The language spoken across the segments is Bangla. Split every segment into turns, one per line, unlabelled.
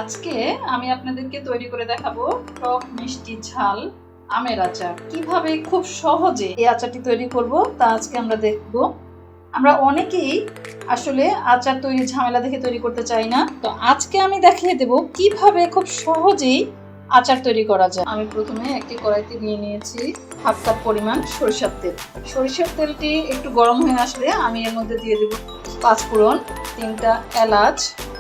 আজকে আমি আপনাদেরকে তৈরি করে দেখাবো টক মিষ্টি ঝাল আমের আচার। কিভাবে খুব সহজে এই আচারটি তৈরি করব তা আজকে আমরা দেখব। আমরা অনেকেই আসলে আচার তৈরি ঝামেলা দেখে তৈরি করতে চাই না, তো আজকে আমি দেখিয়ে দেব কিভাবে খুব সহজেই আচার তৈরি করা যায়। আমি প্রথমে একটি কড়াইতে নিয়ে নিয়েছি হাফ কাপ পরিমাণ সরিষার তেল। সরিষার তেলটি একটু গরম হয়ে আসলে আমি এর মধ্যে দিয়ে দেব 5 ফোড়ন, 3টা এলাচ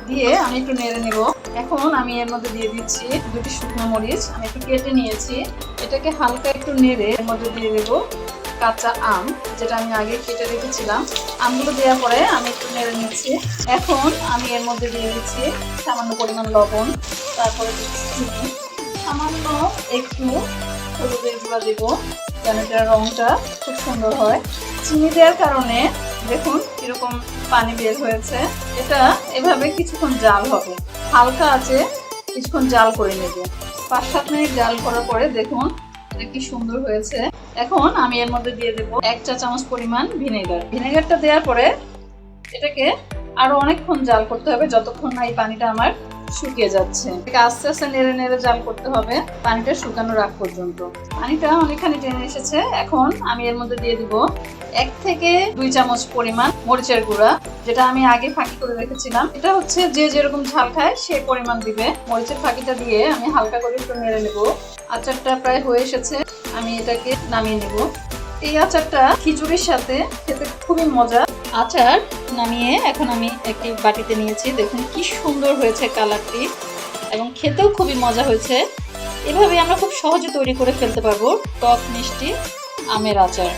দিয়ে আমি একটু নেড়ে নেব। এখন আমি এর মধ্যে দিয়ে দিচ্ছি 2টি শুকনো মরিচ, আমি একটু কেটে নিয়েছি। এটাকে হালকা একটু নেড়ে এর মধ্যে দিয়ে দেব কাঁচা আম, যেটা আমি আগে কেটে রেখেছিলাম। আমগুলো দেওয়ার পরে আমি একটু নেড়ে নিচ্ছি। এখন আমি এর মধ্যে দিয়ে দিচ্ছি সামান্য পরিমাণ লবণ, তারপরে চিনি, সামান্য একটু হলুদের গুঁড়া দেব যেন এটার রংটা খুব সুন্দর হয়। চিনি দেওয়ার কারণে দেখুন কিরকম পানি বের হয়েছে। এটা এভাবে কিছুক্ষণ জাল হবে, হালকা আছে কিছুক্ষণ জাল করে নেব। 5-7 মিনিট জাল করার পরে দেখুন এটা কি সুন্দর হয়েছে। এখন আমি এর মধ্যে দিয়ে দেব 1 চা চামচ পরিমাণ ভিনেগার। ভিনেগারটা দেওয়ার পরে এটাকে আরো অনেকক্ষণ জাল করতে হবে, যতক্ষণ না এই পানিটা আমার শুকিয়ে যাচ্ছে। এটাকে আস্তে আস্তে নেড়ে নেড়ে জাল করতে হবে পানিটা শুকানোর আগ পর্যন্ত। পানিটা অনেকখানি টেনে এসেছে। এখন আমি এর মধ্যে দিয়ে দিব 1 থেকে 2 চামচ পরিমাণ মরিচের গুঁড়া, যেটা আমি আগে ফাঁকি করে রেখেছিলাম। এটা হচ্ছে যে যেরকম ঝাল খায় সেই পরিমাণ দিবে। মরিচের ফাঁকিটা দিয়ে আমি হালকা করে একটু নেড়ে নেব। আচারটা প্রায় হয়ে এসেছে, আমি এটাকে নামিয়ে নেব। এই আচারটা খিচুড়ির সাথে খেতে খুবই মজা। আচার নামিয়ে এখন আমি একটি বাটিতে নিয়েছি। দেখুন কি সুন্দর হয়েছে কালারটি, এবং খেতেও খুবই মজা হয়েছে। এভাবে আমরা খুব সহজে তৈরি করে ফেলতে পারবো টক মিষ্টি আমের আচার।